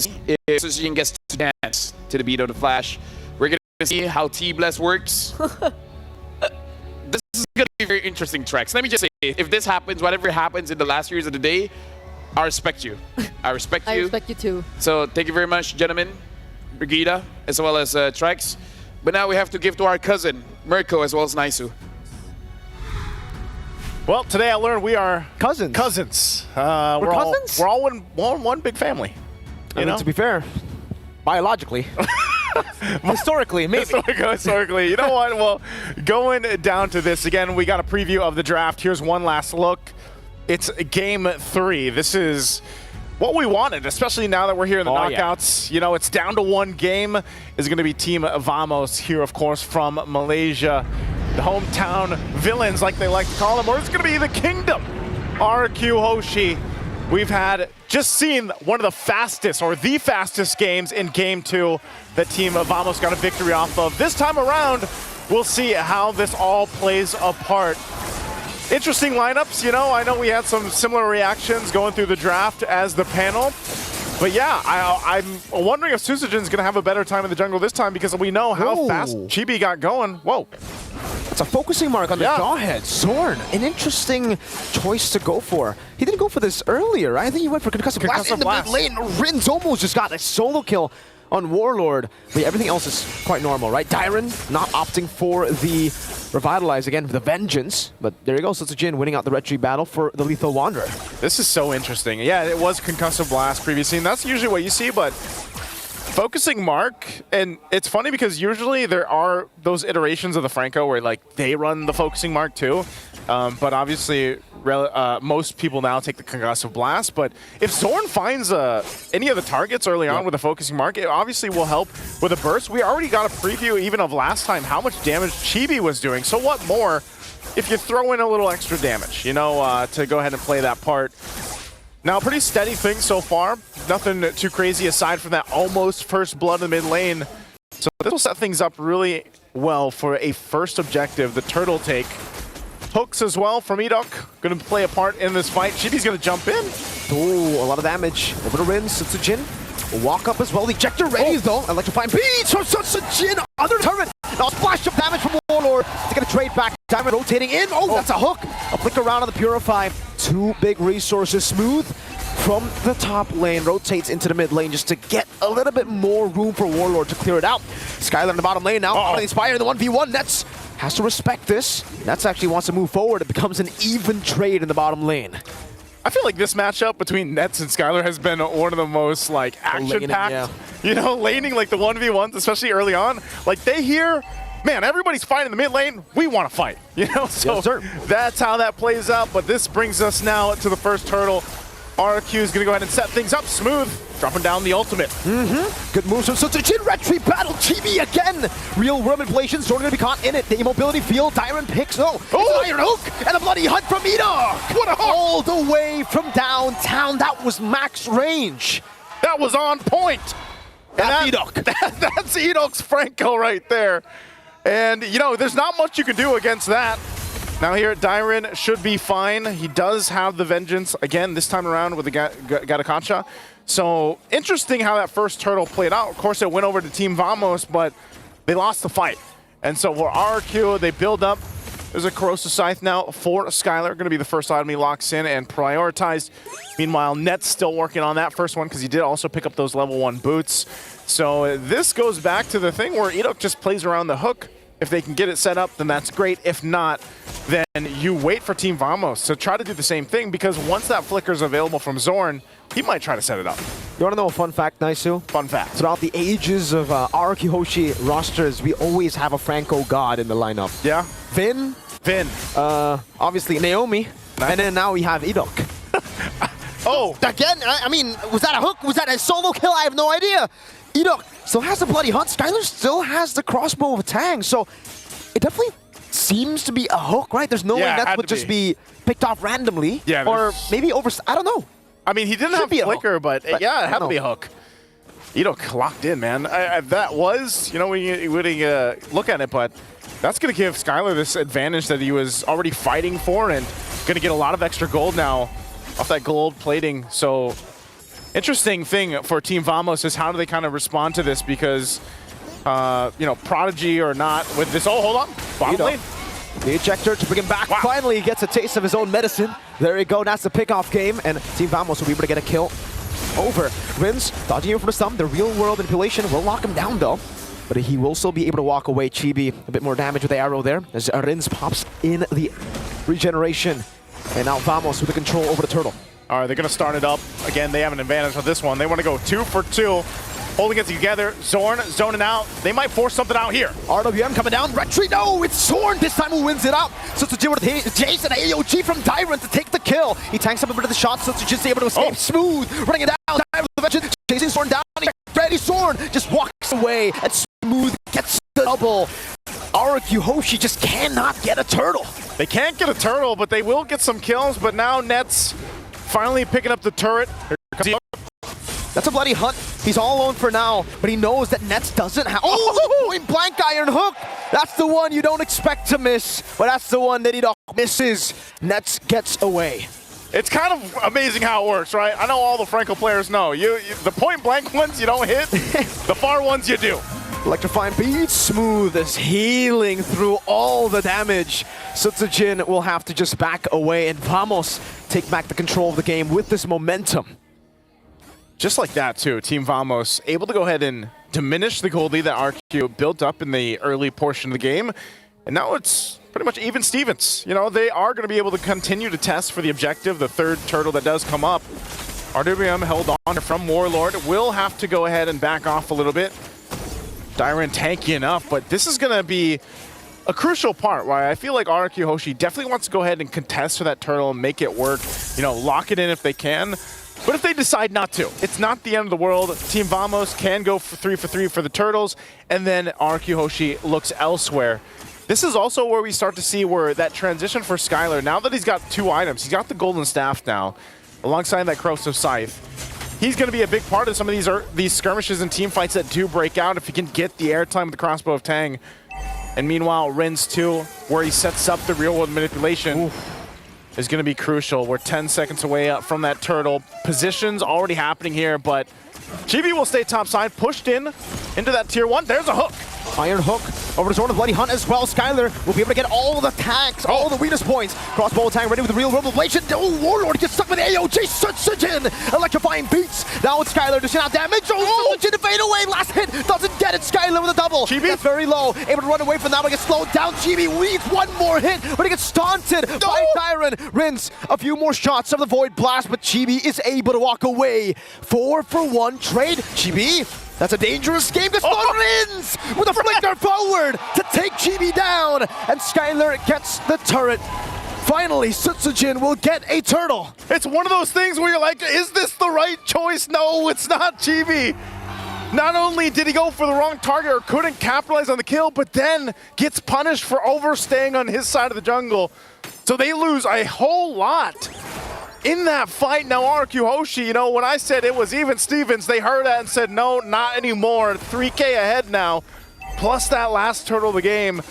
see if Suzuki gets to dance to the beat of the Flash. We're going to see how T-Bless works. This is going to be very interesting tracks. Let me just say, if this happens, whatever happens in the last years of the day, I respect you. I respect you. I respect you too. So thank you very much, gentlemen, Brigida, as well as Trex. But now we have to give to our cousin, Mirko, as well as Naisu. Well, today I learned we are cousins. Cousins. We're cousins? We're all one big family. I mean, to be fair, biologically. Historically, maybe. Historically. You know what? Well, going down to this, again, we got a preview of the draft. Here's one last look. It's Game 3. This is what we wanted, especially now that we're here in the knockouts. Yeah. You know, it's down to one game. It's going to be Team Vamos here, of course, from Malaysia. The hometown villains, like they like to call them, or it's going to be the Kingdom. RRQ Hoshi. We've just seen one of the fastest, or the fastest games in Game 2 that Team Vamos got a victory off of. This time around, we'll see how this all plays apart. Interesting lineups, you know. I know we had some similar reactions going through the draft as the panel. But yeah, I'm wondering if Susujin's going to have a better time in the jungle this time because we know how fast Chibi got going. Whoa. That's a focusing mark on the jawhead. Zorn, an interesting choice to go for. He didn't go for this earlier, right? I think he went for Concussive Blast in the mid lane. Rin's almost just got a solo kill on Warlord. But yeah, everything else is quite normal, right? Dyron not opting for the Revitalize again for the Vengeance. But there you go, Susujin winning out the Red Tree battle for the Lethal Wanderer. This is so interesting. Yeah, it was Concussive Blast previously, and that's usually what you see, but focusing mark, and it's funny because usually there are those iterations of the Franco where like they run the focusing mark too, but obviously most people now take the Concussive Blast. But if Zorn finds any of the targets early on with a focusing mark, it obviously will help with a burst. We already got a preview even of last time how much damage Chibi was doing, so what more if you throw in a little extra damage, you know, to go ahead and play that part. Now, pretty steady thing so far. Nothing too crazy aside from that almost first blood in the mid lane. So this will set things up really well for a first objective, the turtle take. Hooks as well from Edok, going to play a part in this fight. Chibi's going to jump in. Ooh, a lot of damage. Over to Rin, Susujin. Walk up as well. Ejector ready though. Electrifying beats from Susujin. Other turret. Now splash of damage from Warlord. They're going to trade back. Diamond rotating in. Oh, that's a hook. A flick around on the Purify. Two big resources. Smooth from the top lane. Rotates into the mid lane just to get a little bit more room for Warlord to clear it out. Skylar in the bottom lane now. On the Inspire in the 1v1. Nets has to respect this. Nets actually wants to move forward. It becomes an even trade in the bottom lane. I feel like this matchup between Nets and Skylar has been one of the most like action-packed, you know, laning like the 1v1s, especially early on. Like they hear, man, everybody's fighting in the mid lane. We want to fight, you know. So that's how that plays out. But this brings us now to the first turtle. RRQ is going to go ahead and set things up smooth, dropping down the ultimate. Good moves from Susujin. Red Tree battle. Chibi again. Real worm inflation. Zorn going to be caught in it. The immobility field. Dyron picks. It's an Iron Hook. And a bloody hunt from Edok. What a hook. All the way from downtown. That was max range. That was on point. That's Edok. That's Edok's Franco right there. And, you know, there's not much you can do against that. Now here, Dyron should be fine. He does have the Vengeance, again, this time around with the Gatakancha. So, interesting how that first turtle played out. Of course, it went over to Team Vamos, but they lost the fight. And so for RRQ, they build up. There's a Corrosive Scythe now for Skylar. Going to be the first item he locks in and prioritized. Meanwhile, Net's still working on that first one because he did also pick up those level 1 boots. So this goes back to the thing where Edok just plays around the hook. If they can get it set up, then that's great. If not, then you wait for Team Vamos to try to do the same thing, because once that flicker is available from Zorn, he might try to set it up. You want to know a fun fact, Naisu? Fun fact. Throughout the ages of RRQ Hoshi rosters, we always have a Franco god in the lineup. Yeah. Vin. Obviously Naomi. Nice. And then now we have Edok. Again, I mean, was that a hook? Was that a solo kill? I have no idea. Edok still has the bloody hunt. Skylar still has the crossbow of Tang. So it definitely seems to be a hook, right? There's no way that would just be picked off randomly. Yeah, or maybe over. I don't know. I mean, he didn't have flicker, but yeah, it had to be a hook. Edok locked in, man. That was, you know, when you look at it, but that's going to give Skylar this advantage that he was already fighting for, and going to get a lot of extra gold now off that gold plating. So Interesting thing for Team Vamos is how do they kind of respond to this because, you know, Prodigy or not with this. Oh, hold on. Bottom lane. The ejector to bring him back. Wow. Finally, he gets a taste of his own medicine. There you go. That's the pickoff game. And Team Vamos will be able to get a kill over. Rins dodging him from the stump. The real-world manipulation will lock him down, though. But he will still be able to walk away. Chibi, a bit more damage with the arrow there. As Rins pops in the regeneration. And now Vamos with the control over the turtle. All right, they're going to start it up. Again, they have an advantage on this one. They want to go 2 for 2. Holding it together. Zorn zoning out. They might force something out here. RWM coming down. Retreat. No, it's Zorn. This time who wins it up. Sutsujin with Jason AOG from Tyrant to take the kill. He tanks up a bit of the shot. Sutsujin's able to escape. Smooth. Running it down. Tyrant with the vengeance. Chasing Zorn down. Ready. Zorn just walks away. And Smooth gets the double. RRQ Hoshi just cannot get a turtle. They can't get a turtle, but they will get some kills. But now Nets finally picking up the turret. That's a bloody hunt. He's all alone for now, but he knows that Nets doesn't have. Oh, point blank iron hook. That's the one you don't expect to miss, but that's the one that he misses. Nets gets away. It's kind of amazing how it works, right? I know all the Franco players know. The point blank ones you don't hit, the far ones you do. Electrifying beat, Smooth is healing through all the damage. Sutsujin will have to just back away, and Vamos take back the control of the game with this momentum. Just like that, too. Team Vamos able to go ahead and diminish the gold lead that RRQ built up in the early portion of the game. And now it's pretty much even Stevens. You know, they are going to be able to continue to test for the objective, the third turtle that does come up. RWM held on from Warlord. Will have to go ahead and back off a little bit. Dyran tanky enough, but this is going to be a crucial part why I feel like RRQ Hoshi definitely wants to go ahead and contest for that turtle and make it work. You know, lock it in if they can. But if they decide not to, it's not the end of the world. Team Vamos can go for 3 for 3 for the turtles, and then RRQ Hoshi looks elsewhere. This is also where we start to see where that transition for Skylar, now that he's got 2 items, he's got the Golden Staff now, alongside that Corrosive Scythe. He's going to be a big part of some of these skirmishes and team fights that do break out if he can get the airtime with the Crossbow of Tang. And meanwhile, Rins 2, where he sets up the real-world manipulation, is going to be crucial. We're 10 seconds away up from that turtle. Positions already happening here, but Chibi will stay topside, pushed into that tier 1. There's a hook. Iron hook over to Zorn of Bloody Hunt as well. Skylar will be able to get all the tags, all the weakness points. Crossbow attack ready with the real world ablation. Oh, Warlord gets stuck with AOG. Sutsujin electrifying beats. Now it's Skylar dishing out damage. Oh, Sutsujin to fade away. Last hit doesn't get it. Skylar with a double. Chibi? That's very low. Able to run away from that one. Gets slowed down. Chibi needs one more hit, but he gets taunted by Tyron. Rins a few more shots of the Void Blast, but Chibi is able to walk away. 4 for 1 trade. Chibi. That's a dangerous game because Rins with a flicker forward to take Chibi down, and Skylar gets the turret. Finally, Sutsujin will get a turtle. It's one of those things where you're like, is this the right choice? No, it's not Chibi. Not only did he go for the wrong target or couldn't capitalize on the kill, but then gets punished for overstaying on his side of the jungle. So they lose a whole lot in that fight. Now RRQ Hoshi, you know, when I said it was even Stevens, they heard that and said, no, not anymore. 3K ahead now, plus that last turtle of the game.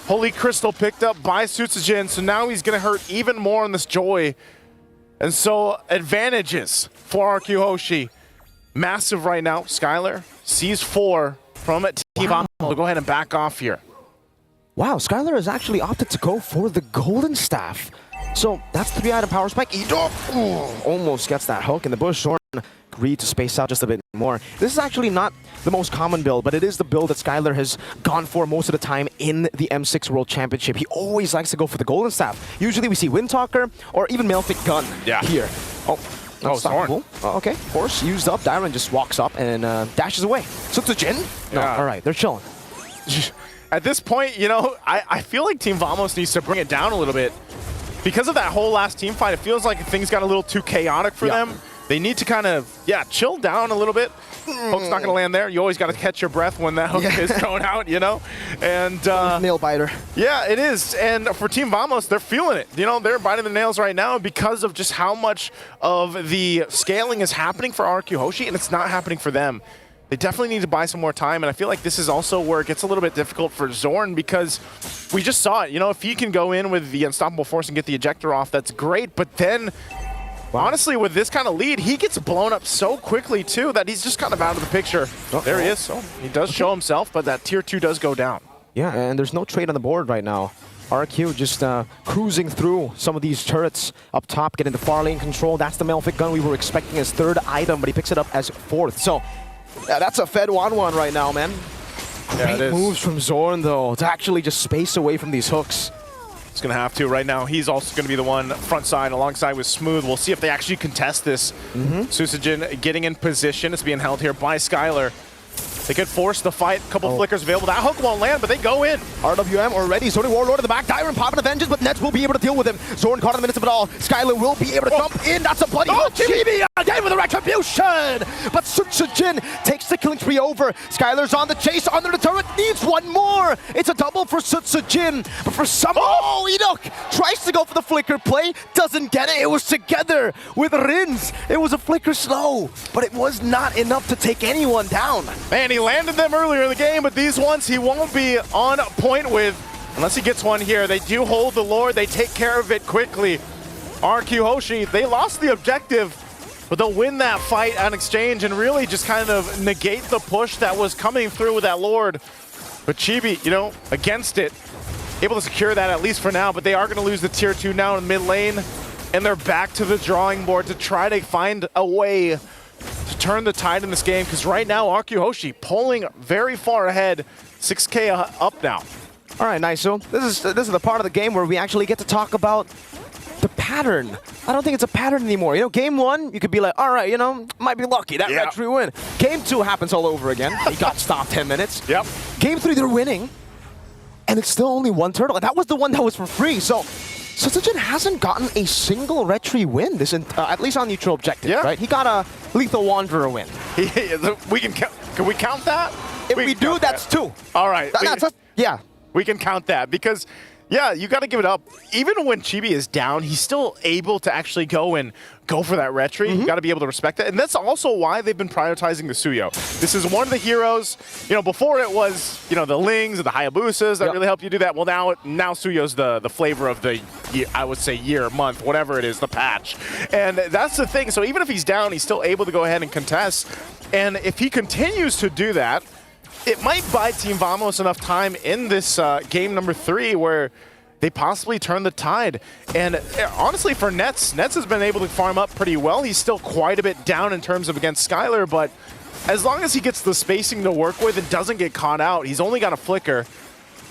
Holy Crystal picked up by Sutsujin, so now he's gonna hurt even more on this Joy. And so advantages for RRQ Hoshi. Massive right now. Skylar sees 4 from it. Team Vamos will go ahead and back off here. Wow, Skylar has actually opted to go for the Golden Staff. So that's 3-item power spike. Almost gets that hook in the bush. Zorn agreed to space out just a bit more. This is actually not the most common build, but it is the build that Skylar has gone for most of the time in the M6 World Championship. He always likes to go for the Golden Staff. Usually we see Windtalker or even Malefit Gun here. Unstoppable. Okay, of course, used up. Dyran just walks up and dashes away. Sutsujin? No, all right, they're chilling. At this point, you know, I feel like Team Vamos needs to bring it down a little bit. Because of that whole last team fight, it feels like things got a little too chaotic for them. They need to kind of, chill down a little bit. Hook's not going to land there. You always got to catch your breath when that hook is thrown out, you know? And nail biter. Yeah, it is. And for Team Vamos, they're feeling it. You know, they're biting the nails right now because of just how much of the scaling is happening for RRQ Hoshi, and it's not happening for them. They definitely need to buy some more time, and I feel like this is also where it gets a little bit difficult for Zorn because we just saw it. You know, if he can go in with the Unstoppable Force and get the ejector off, that's great, but then honestly, with this kind of lead, he gets blown up so quickly, too, that he's just kind of out of the picture. There he is. So he does show himself, but that tier 2 does go down. Yeah, and there's no trade on the board right now. RRQ just cruising through some of these turrets up top, getting the far lane control. That's the Malefic gun we were expecting as third item, but he picks it up as fourth. So yeah, that's a Fed 1-1 right now, man. Great moves from Zorn, though, to actually just space away from these hooks. He's going to have to right now. He's also going to be the one front side alongside with Smooth. We'll see if they actually contest this. Susujin getting in position. It's being held here by Skylar. They could force the fight. A couple flickers available. That hook won't land, but they go in. RWM already. Sony Warlord in the back. Dyron popping a vengeance, but Nets will be able to deal with him. Zorn caught in the midst of it all. Skylar will be able to jump in. That's a bloody hook. Chibi again with a retribution. But Susujin takes the killing spree over. Skylar's on the chase. Under the turret. Needs one more. It's a double for Susujin. But for some... Enoch tries to go for the flicker play. Doesn't get it. It was together with Rins. It was a flicker slow, but it was not enough to take anyone down. Man, he landed them earlier in the game, but these ones he won't be on point with unless he gets one here. They do hold the Lord. They take care of it quickly. RRQ Hoshi, they lost the objective, but they'll win that fight on exchange and really just kind of negate the push that was coming through with that Lord. But Chibi, you know, against it, able to secure that at least for now, but they are going to lose the tier 2 now in mid lane, and they're back to the drawing board to try to find a way to turn the tide in this game, because right now RRQ Hoshi pulling very far ahead, 6K up now. All right, nice. So this is the part of the game where we actually get to talk about the pattern. I don't think it's a pattern anymore. You know, game 1, you could be like, all right, you know, might be lucky. That retry win. Game 2 happens all over again. He got stopped 10 minutes. Yep. Game 3, they're winning, and it's still only one turtle. And that was the one that was for free. So Susujin hasn't gotten a single retry win, this at least on neutral objective, right? He got a Lethal Wanderer win. Can we count that? If we do, that's 2. All right. Yeah. We can count that because, yeah, you got to give it up. Even when Chibi is down, he's still able to actually go for that retry. You got to be able to respect that. And that's also why they've been prioritizing the Suyo. This is one of the heroes. You know, before it was, you know, the Lings or the Hayabusas that really help you do that. Well, now Suyo's the flavor of the, I would say, year, month, whatever it is, the patch. And that's the thing. So even if he's down, he's still able to go ahead and contest. And if he continues to do that, it might buy Team Vamos enough time in this game number 3 where they possibly turn the tide. And honestly, for Nets has been able to farm up pretty well. He's still quite a bit down in terms of against Skylar, but as long as he gets the spacing to work with and doesn't get caught out, he's only got a flicker,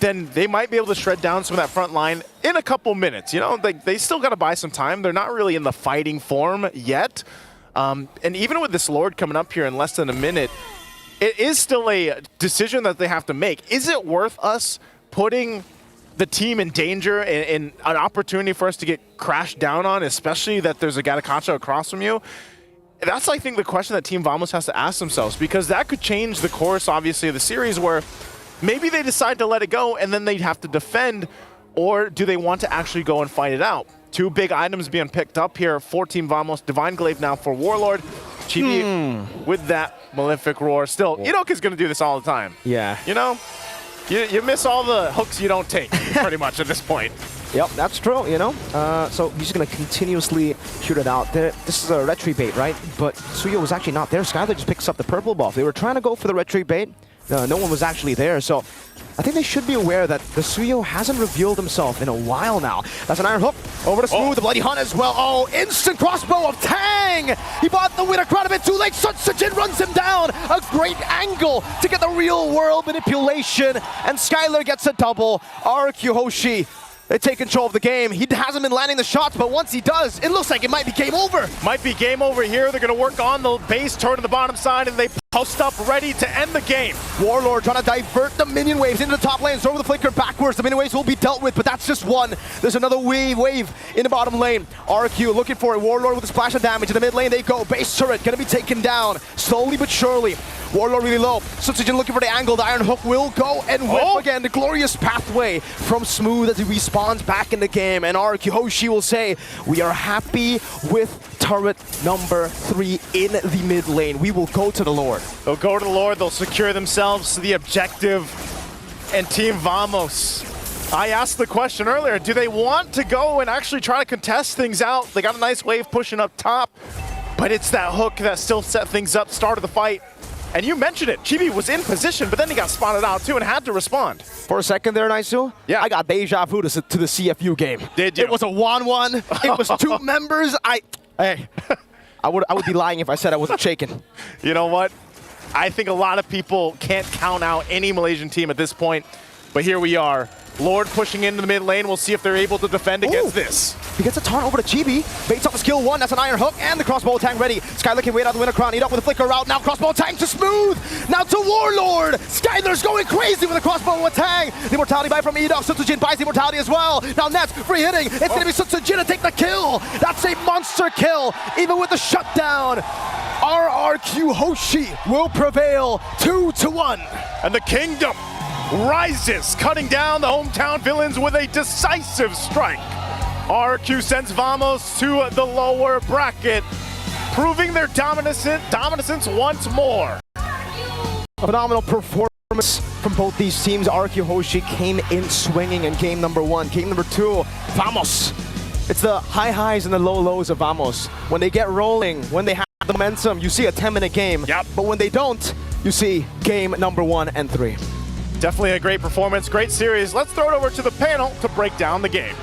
then they might be able to shred down some of that front line in a couple minutes. You know, they still got to buy some time. They're not really in the fighting form yet. And even with this Lord coming up here in less than a minute, it is still a decision that they have to make. Is it worth us putting the team in danger and an opportunity for us to get crashed down on, especially that there's a Gatakacha across from you? That's, I think, the question that Team Vamos has to ask themselves, because that could change the course, obviously, of the series, where maybe they decide to let it go and then they'd have to defend, or do they want to actually go and fight it out? 2 big items being picked up here for Team Vamos. Divine Glaive now for Warlord. Chibi with that Malefic Roar. Still, Enoch is going to do this all the time. Yeah. You know, you miss all the hooks you don't take, pretty much at this point. Yep, that's true, you know. So he's going to continuously shoot it out. This is a retry bait, right? But Suyo was actually not there. Skylar just picks up the purple buff. They were trying to go for the retry bait. No one was actually there, so I think they should be aware that the Suyo hasn't revealed himself in a while now. That's an iron hook over to Smooth, the Bloody Hunt as well. Oh, instant crossbow of Tang! He bought the winner crowd a bit too late. Susujin runs him down. A great angle to get the real world manipulation, and Skylar gets a double. RRQ Hoshi, they take control of the game. He hasn't been landing the shots, but once he does, it looks like it might be game over. Might be game over here. They're going to work on the base turn to the bottom side, and they post up ready to end the game. Warlord trying to divert the minion waves into the top lane. Throw the flicker backwards. The minion waves will be dealt with, but that's just one. There's another wave in the bottom lane. RRQ looking for it. Warlord with a splash of damage. In the mid lane they go. Base turret going to be taken down slowly but surely. Warlord really low. Susujin looking for the angle. The iron hook will go and whip again. The glorious pathway from Smooth as he respawns back in the game. And RRQ Hoshi will say, we are happy with turret number 3 in the mid lane. We will go to the Lord. They'll go to the Lord. They'll secure themselves to the objective. And Team Vamos, I asked the question earlier, do they want to go and actually try to contest things out? They got a nice wave pushing up top, but it's that hook that still set things up, started the fight. And you mentioned it, Chibi was in position, but then he got spotted out too and had to respond. For a second there, Naisu, Yeah. I got deja vu to the CFU game. Did you? It was a 1-1. It was 2 members. Hey, I would be lying if I said I wasn't shaking. You know what? I think a lot of people can't count out any Malaysian team at this point, but here we are. Lord pushing into the mid lane. We'll see if they're able to defend against this. He gets a taunt over to Chibi. Baits off the skill 1. That's an iron hook and the crossbow tank ready. Skylar can wait out the winner crown. Eat up with a flicker route. Now crossbow tank to Smooth. Now to Warlord. Skylar's going crazy with a crossbow tang. The immortality buy from Edok. Sutsujin buys the immortality as well. Now Nets free hitting. It's going to be Sutsujin to take the kill. That's a monster kill. Even with the shutdown. RRQ Hoshi will prevail 2-1. And the kingdom rises, cutting down the hometown villains with a decisive strike. RRQ sends Vamos to the lower bracket, proving their dominance once more. A phenomenal performance from both these teams. RRQ Hoshi came in swinging in game number 1. Game number 2, Vamos. It's the high highs and the low lows of Vamos. When they get rolling, when they have the momentum, you see a 10-minute game. Yep. But when they don't, you see game number 1 and 3. Definitely a great performance, great series. Let's throw it over to the panel to break down the game.